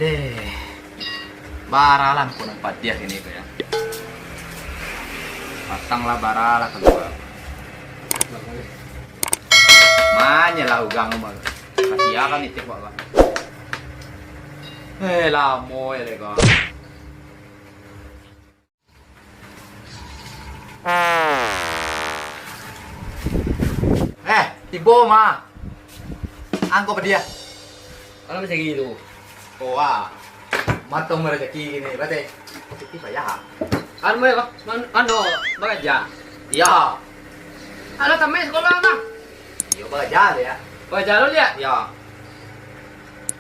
Deh. Baralan ko ng padyak ini ko ya. Pasanglah barala kedua. Manya lah ugang mo. Kasi akan itip ba. Lamo ya lego. Tibo ma. Angko pa dia. Ano ba sige ito? Matong merezeki ini, berarti rezeki saya. Ano mo ba? Ano? Bakit ya? Ya, Ano tamay sekolah na? yo belajar ya. Bakit jalo liya? Ya.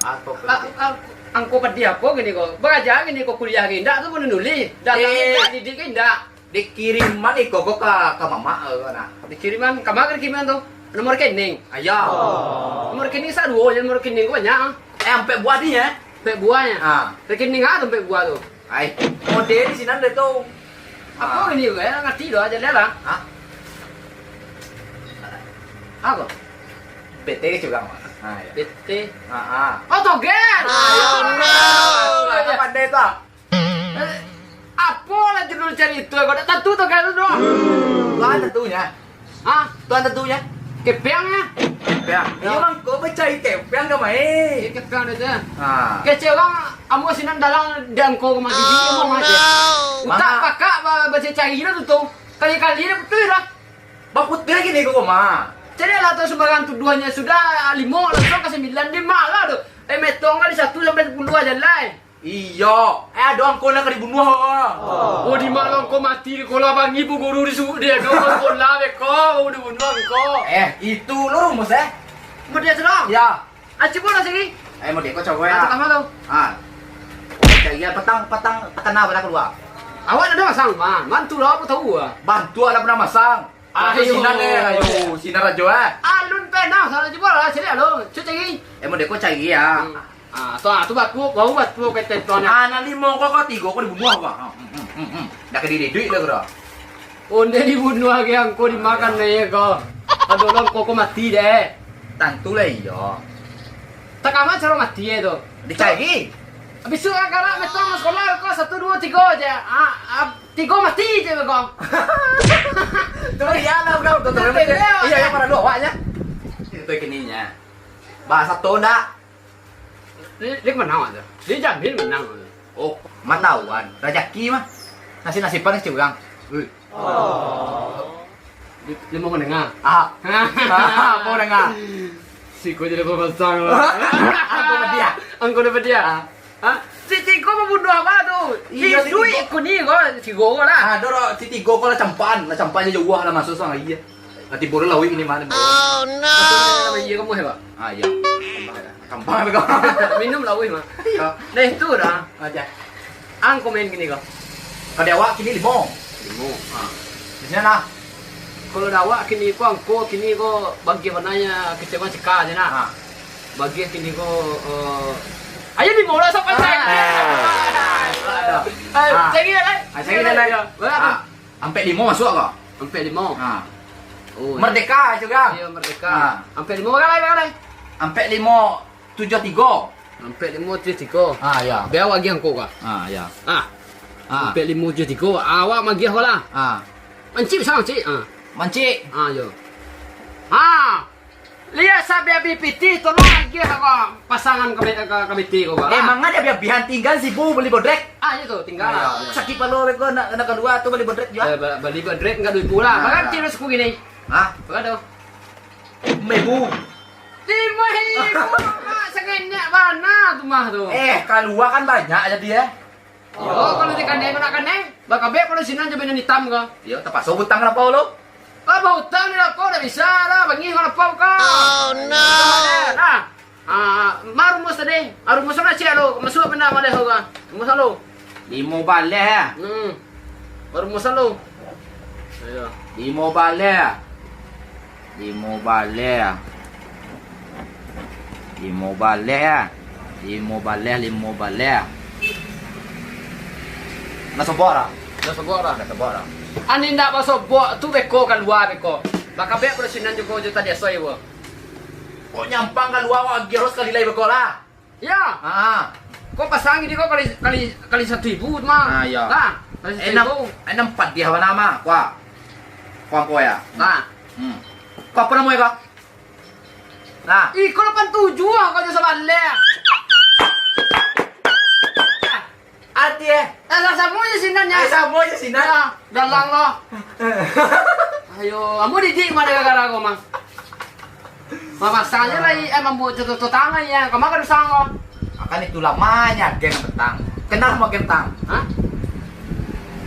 Atau Ang ko pa dia po gini ko. Bakit ya gini ko kuliah gini? Ndak tuh menuli. Datang didik gini ndak. dikiriman iko ke mama na. Dikiriman kamakan kiriman tuh. Nomor rekening. Ayah. Nomor rekening sa dua, nomor rekening ko banyak. Sampai buat dia. Sampai buahnya. Rekening apa sampai buah tuh? Ay, model di sini ada tuh. Apa ini gue ngerti doh aja lihat lah. Apa? PT juga mah. Ya. PT. Oh, Oh togen. no. Pandai tuh. Apa lah judul cari itu? Gue udah tentu togen itu doang. Tuan tentunya. Tuan tentunya. Kepiangnya. Ya. Iya bang, kau baca kepiang gak main. Kepiang aja. Kece orang amu sinan dalang dangko kemati di mau aja. Tak pakak baca cari itu tuh. Kali-kali ini betul lah. Bang putih lagi nih kok mah. Jadi lah tuh sembarangan tuduhannya sudah 5 langsung ke 9 dia malah tuh. Metong kali 1 sampai 10 aja lah. Iya, doang kau nak dibunuh. Oh di malam kau mati kalau abang ibu guru disuruh dia kau lah kau dibunuh kau. Itu lo rumus ya? Mau dia serang? Ya. Aci bola sini. Mau dia kau coba ya. Pertama tuh. Jadi petang tekan apa nak keluar? Awak ada masang man, mantu lah apa tahu ah. Bantu ada pernah masang. Sinar ayo, sinar aja Alun pena sana aci bola sini alo, cuci. Mau dia kau cari ya. Tu batu kete tuan. Nanti mau kau 3 kau dibunuh apa? Dah kediri duit lah kau. Onde dibunuh lagi angko dimakan nih kau. Aduh orang koko mati deh. Tentu lah iya. Tak amat cara mati itu. Dicari. Habis itu karena metong sekolah kau 1 2 3 aja. 3 mati aja kau. Tuh ya lah kau tuh. Iya para dua awaknya. Itu kininya. Bahasa Tonda. Dia menang aja. Dia jamin menang. Oh, matawan. Rezeki mah. Nasi-nasipan sih urang. Dia mau mendengar. Mau dengar. Si kau jadi pemasang lah. Angko dapat dia. Si Tiko mau bunuh apa tuh? Iya, si Duit Tiko. aku nih kau si Gogo lah. Doro si 3 kau lah campanya jauh lah masuk sama iya. Nanti baru lawi ini mana. Oh no. Iya kamu hebat. Iya. Campang kau. Minum lawi mah. Nah itu dah. Aja. Angko main gini kau. Kalau awak kini 5. Di sini nah. Kalau dawa kini ko angko kini ko bagi warnanya kecewa cekal aja nak. Bagi kini ko ayo di bola sampai saya. Ayo, cengin lah. Cengin lah. Sampai 5 masuk kok. Sampai 5. Oh. Merdeka juga. Iya merdeka. Sampai 5 kali. Sampai 5 73. Sampai 5 73. Ya. Biar lagi angko kah? Ya. Sampai 5 73. Awak magi lah. Mancik sama cik. Mancik. Yo. Lihat sabi BPT tolong lagi kau pasangan kabiti kau. Emang ada biar tinggal si Bu beli bodrek. Itu tuh tinggal. Sakit palo kau nak kedua tuh beli bodrek juga. Beli bodrek enggak duit pula. Bahkan tirus ku gini. Bahkan tuh. Mebu. 5.000. Sengenyak mana tuh mah tuh. Keluar kan banyak aja dia. Oh, kalau di kandeng nak kandeng, bakal be kalau sinan jamin hitam kau. Iya, tepat so hutang kenapa lo? Apa hutang ni lah kau dah bisa lah, bangi kalau pau kau. Oh no. Marumus tadi, marumus nak cek lo, masuk benda mana kau kan? Masuk lo. 5 balik. Marumus lo. Ayo. 5 balik. 5 balik. 5 balik. 5 balik. Nasobora. Ani ndak masuk buat tu beko keluar beko. Bakal be kalau sinan juga jo tadi asoi wo. Kok nyampang keluar wah geros kali lagi beko lah. Ya. Kok kok pasang ini kok kali 1.000 mah. Nah, iya. Nah, kali 1.000. Enam 4 dia nama. Kuang ko ya. Nah. Kau pernah mau ya kau? Nah. Ih, kau 87 kau just balik. Artinya, Samuanya sinanya. Samuanya sinan. Dalang lo. Ayo, kamu didik mana gara-gara aku mah. Mama sangnya lagi membuat tutup tangan ya. Kamu kan sang Akan itu lamanya gen petang. Kenal mau gen petang? Hah?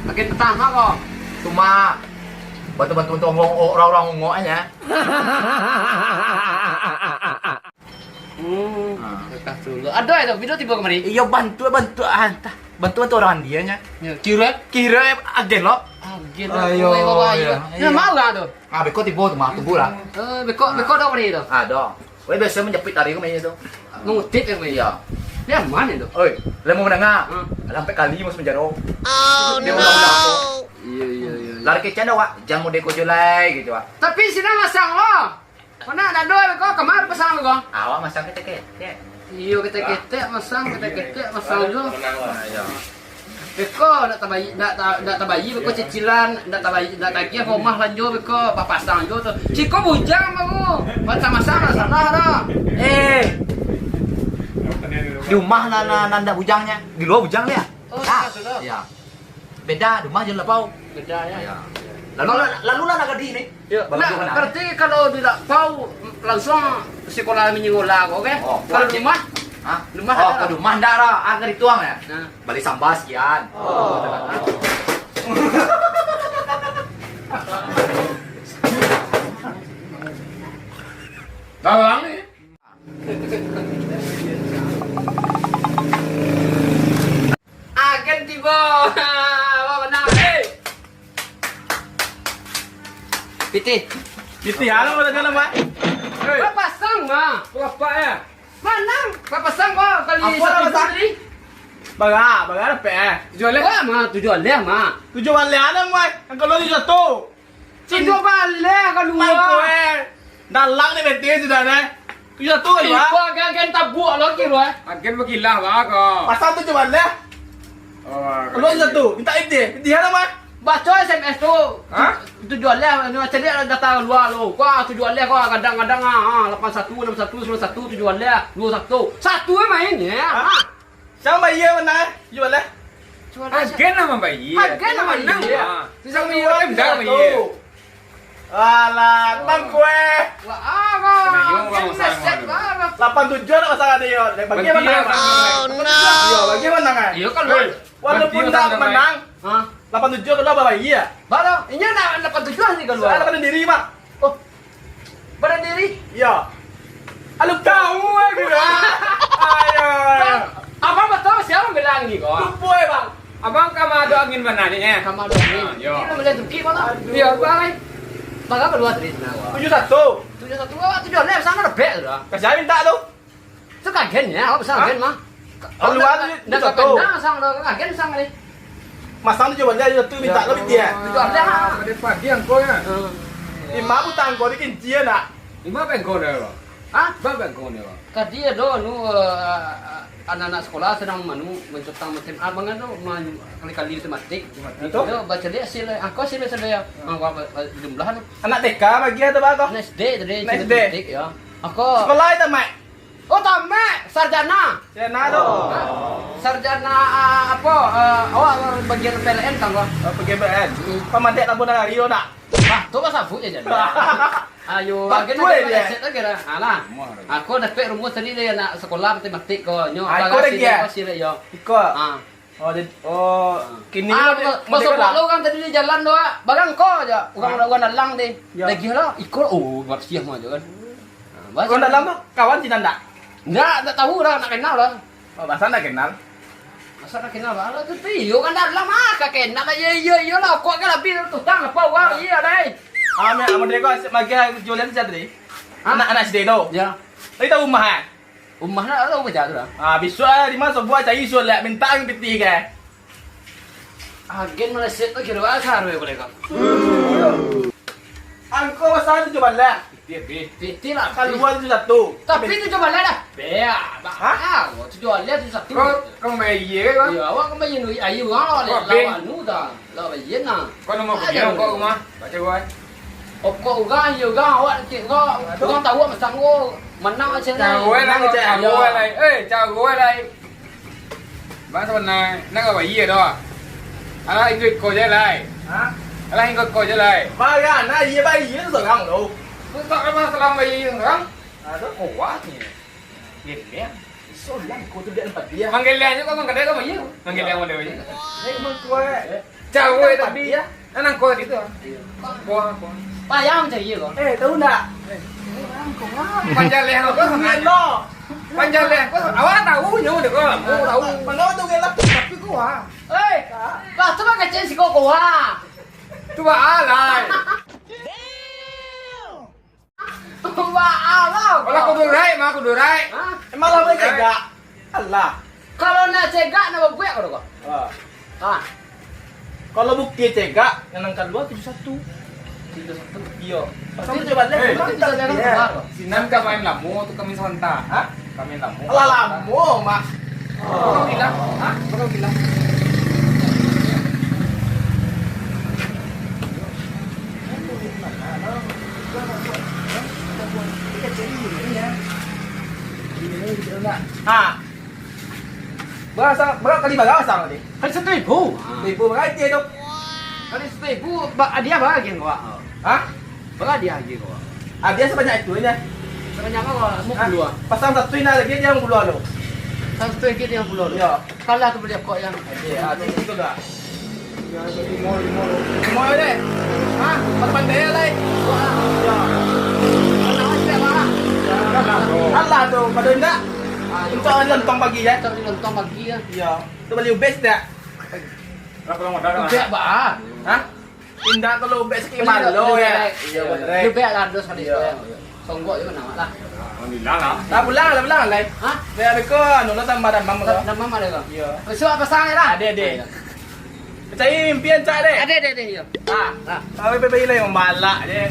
Makin petang kok. Cuma bantu-bantu untuk orang-orang ngomongnya. Lekas dulu. Ada itu video tiba kemarin. Iya bantu orang dianya. Kira Agen lo. Agen. Ayo, iya. Ya mau enggak tuh? Beko tiba tuh mah tubuh lah. Beko dong kemarin itu. Ada. Wei biasa menjepit tadi kemarin itu. Ngutip yang kemarin. Iya. Dia mana itu? Oi, lemu menengah. Sampai kali mas menjaro. Dia ulang-ulang. Iya. Lari ke channel Wak, jangan mau deko julai gitu Wak. Tapi sini masang lo. Mana ada dua beko kemarin pasang lo. Awak masang kita. Iya kita masang masang lo. Iya. Beko nak tabayi beko cicilan, nak tagih rumah lanjut beko papasang jo tuh. Ciko bujang aku. Masang-masang sana dah. Di rumah nanda bujangnya, di luar bujang ya. Sudah. Iya. Beda, di rumah jangan lapau. Beda ya. Iya. Lalu lah naga di ini. Nah, berarti kalau tidak tahu langsung sekolah menyingolah, oke? Kalau di rumah, rumah ada. Ke rumah ndara, agar dituang ya. Nah. Balik sambal sekian. Bawang nih. Agen tiba. Wah benar. Piti. Ano mo na naman? Papasang mah. Apa ya? Mana? Papasang kok kali Apa satu papasang? tadi. Baga na pe. Jual Wah mah tujuan leh mah. Tujuan le anang mo. Ang kalau ni jatuh. Cinta balik kalau Mang ko luar. eh. Dalang ni bete sudah na. Tu jatuh Iko ba? agen tabu lo kiro. Agen magilah ba ko? Pasal tujuan le. Kalau ni jatuh, minta ide. Dia nama. Baca SMS tu. Hah? Tujuan leh cari data luar lo. Kau tujuan leh kau kadang-kadang 81 61 91 tujuan leh 21. Satu main ya. Siapa bayar mana? Jual le. Agen nama bayi. Agen nama bayi. Tisang bayi em dah bayi. Alah, mang kue. Wah, Kenapa bang, set Simon? 87 na masalah dia. Bagi mana? Iya, bagi mana kan? Iya kan lo. Walaupun tak menang, Hah? 87 kalau apa iya. Baru, ini nak 87 nih kalau. Ada pada diri, Mak. Oh. Pada diri. Iya. Alu tahu gitu. Ayo. Apa betul siapa bilang ni kau? Lupa ya, Bang. Abang kamu ada angin mana ni eh? Kamu ada ni. Yo. Ini melihat Turki mana? Aduh. Iya, bang. Bang apa dua tadi? 71. 71 leh sana ada bet dah. Kasih minta tuh. Itu kagen ya, apa besar kagen mah? Oh, luar ni dah satu. kagen sang dah kagen sang ni. Masang tu jual dia tu minta lebih dia. Pada pagi angko ya. Imam utang kau dikin dia nak. Lima bengko dah. Hah? Berapa bengko dah? Tadi ada anak-anak sekolah sedang mencutang mesin abang tu kali-kali matematik. Itu? Itu baca dia hasil aku hasil saya. Aku jumlahan Anak TK bagi atau apa? anak SD tadi SD. matematik ya. Aku Sekolah itu, Mak. oh tamat sarjana. Ya nah tu. Sarjana apa? Awak bagian PLN kan gua. PGBN. Pemandek lampu dah Rio nak. Wah, tu pasal fuck je jadi. Ayo, Bak agen tuai ada dia. set lagi dah. Alah. Aku dapat rumus tadi dia nak sekolah matematik ko nyo. Aku dah dia. Pasir yo. Ikut. Ah. Oh, jadi kini Masuk lo kan tadi di jalan doa. Barang ko aja. Orang dalang deh. Ya. Lagi lah ikut oh, buat siang aja kan. Kau dalam tu kawan Cina tak? Enggak tahu lah, nak kenal lah. Oh, bahasa nak kenal. Masa nak kenal lah. Tu yo kan dalam ah, ka kenal lah. Yo lah, kok kan lebih tu tang apa wang iya dai. Ame mereka magi jualan saja tadi. Anak SD tu. Ya. Tapi tahu rumah kan? Rumah nak tahu kerja tu lah. Besok di mana sebuah cari isu lah minta yang piti ke. Agen Malaysia tu kira asar we boleh kan. Angko masalah 7 lah. Fiti lah. Keluar 71. Tapi itu coba lihat dah. Bea, bah. Tu jual lihat tu satu. Kau main iya kan? Ya, awak kan main ni ayu orang lah lawan nu dah. Lawan Vietnam. Kau nama pergi kau rumah. Baca gua. Kau ugang, ya ugang awak nanti kau ugang tahu masa kau menang macam ni. Chào gue này, chào gue này. Ê, chào gue đây. Bác tuần này, nó có phải gì ở đó? Anh anh người coi chơi này. Hả? Anh coi chơi này. Ba ga na iya ba iya nó rồi không đủ. Cứ tao cái mà làm mày gì không? Rất khổ quá thì. Nghiền nhé. Số lắm cô tôi điện bật đi. Manggil dia juga kan kadang apa ya? Manggil dia mana dia? Đấy mừng quê. Chào gue tapi anh đang coi itu. Qua. Ba yang macam gì kau? Ê tao nè. Panjang leher kau Nghiền kan? lo. Panjang leher kau. Awak tahu nyawa được kau? Mau tahu. Mà nói tôi nghe lắm. Tapi kau à. Eh, ba tu kan kecil si kau ah. Coba alai. Ba Allah. Kalau aku durai, mah aku durai. Emang lah mới cảnh gạ. Allah. Kalau nak cegak nak buat kau kau. Ah. Kalau bukti cegak yang angka 2 71. 71. Iya. Kamu coba lihat. Kita lihat kan. Sinan ka main lamu tu kami sonta. Hah? Kami lamu. Alah lamu, Mak. Kau bilang, hah? Kau bilang. À. Berapa kali baga sang tadi? Kali 1,000. 1000 baga dia tu. Kali 1,000 dia bagi kau. Hah? Bagi dia lagi kau. Ah dia sebanyak itu aja. Sebanyak kau mau keluar. Pasang satu ini lagi dia yang keluar lo. Satu lagi dia keluar. Ya. Kalah tu boleh kau yang. Iya, itu dah. Ya, jadi mau deh. Hah? Pandai lagi. Ya. Allah tu, pada enggak? Untuk lentong pagi ya. Kita lentong pagi ya. Iya. Tu beli ubes tak? Kalau mau dah. Lebih bah. Hah? Indah kalau ubes sekian lo ya. Iya, betul. Lebih lah dos kali tu. Songgok je mana lah. Alhamdulillah lah. Dah pulang lah. Hah? Biar beko anu lah tambah damang lo. Nama mana kau? Iya. Besok apa sang lah? Ada. Percaya impian cak deh. Ada ya. Ah. Kau bayi lah yang malak deh.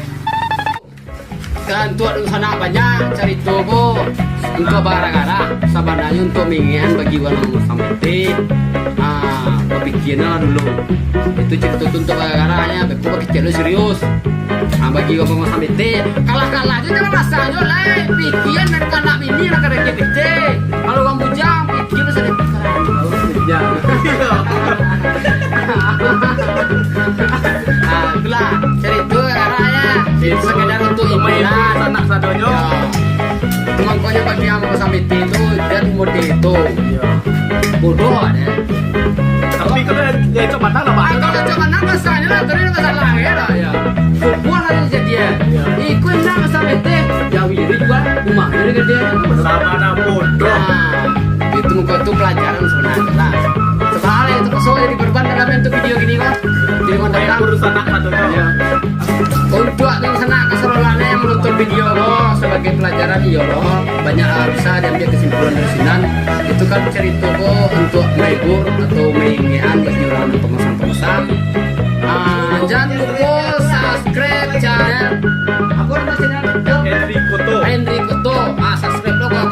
Dan untuk sana banyak cari toko untuk barang-barang sebenarnya untuk mengingat bagi orang sampai berpikirnya dulu itu cerita untuk barang-barangnya beku kecil serius bagi orang sampai kalah-kalah itu jangan rasanya lah pikiran dari anak ini nak ada kecil kalau orang bujang pikir sedikit bujang itulah cerita barang-barangnya sekedar untuk iman anak sadonyo. Makanya bagi yang mau sampai itu dan mode itu bodoh ada. Tapi kalau dia itu mana lah pak? Kalau cuma nama masalahnya lah, terus masalah ya. Semua hal jadi ya. Ikut nama sampai itu, jauh ini juga rumah ini gede. Sama ada bodoh. Itu muka itu pelajaran sebenarnya lah. Sebenarnya itu soalnya diperban dalam bentuk video gini kan. Jadi konten Urusan anak sadonyo. Untuk yang sana keseluruhannya yang menonton video lo sebagai pelajaran iya lo banyak bisa diambil kesimpulan dari sini itu kan cerita lo untuk menghibur atau mengingatkan bagi orang pemesan-pemesan jangan lupa subscribe channel apa nama channel Henry Koto subscribe lo kok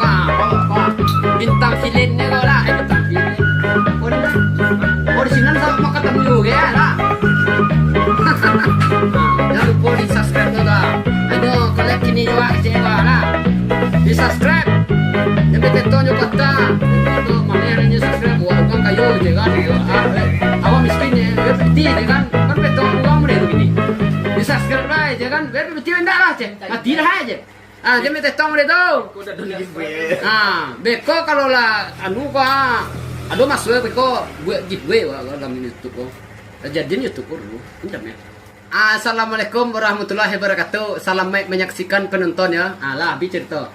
bintang filinnya kok lah bintang filin original sama ketemu juga ya lah jangan lupa di subscribe juga ayo kalian kini juga kecewa lah di subscribe yang betul juga kata itu mana yang ini subscribe bukan kayu je kan awak miskinnya berarti kan betul uang mereka begini di subscribe lah je kan berarti enggak lah cek mati dah aja dia minta tong mereka beko kalau lah anu kok aduh masuk beko buat giveaway dalam YouTube kok jadinya YouTube dulu pinjam ya. Assalamualaikum warahmatullahi wabarakatuh. Salam menyaksikan penonton ya. Alah, bicara cerita.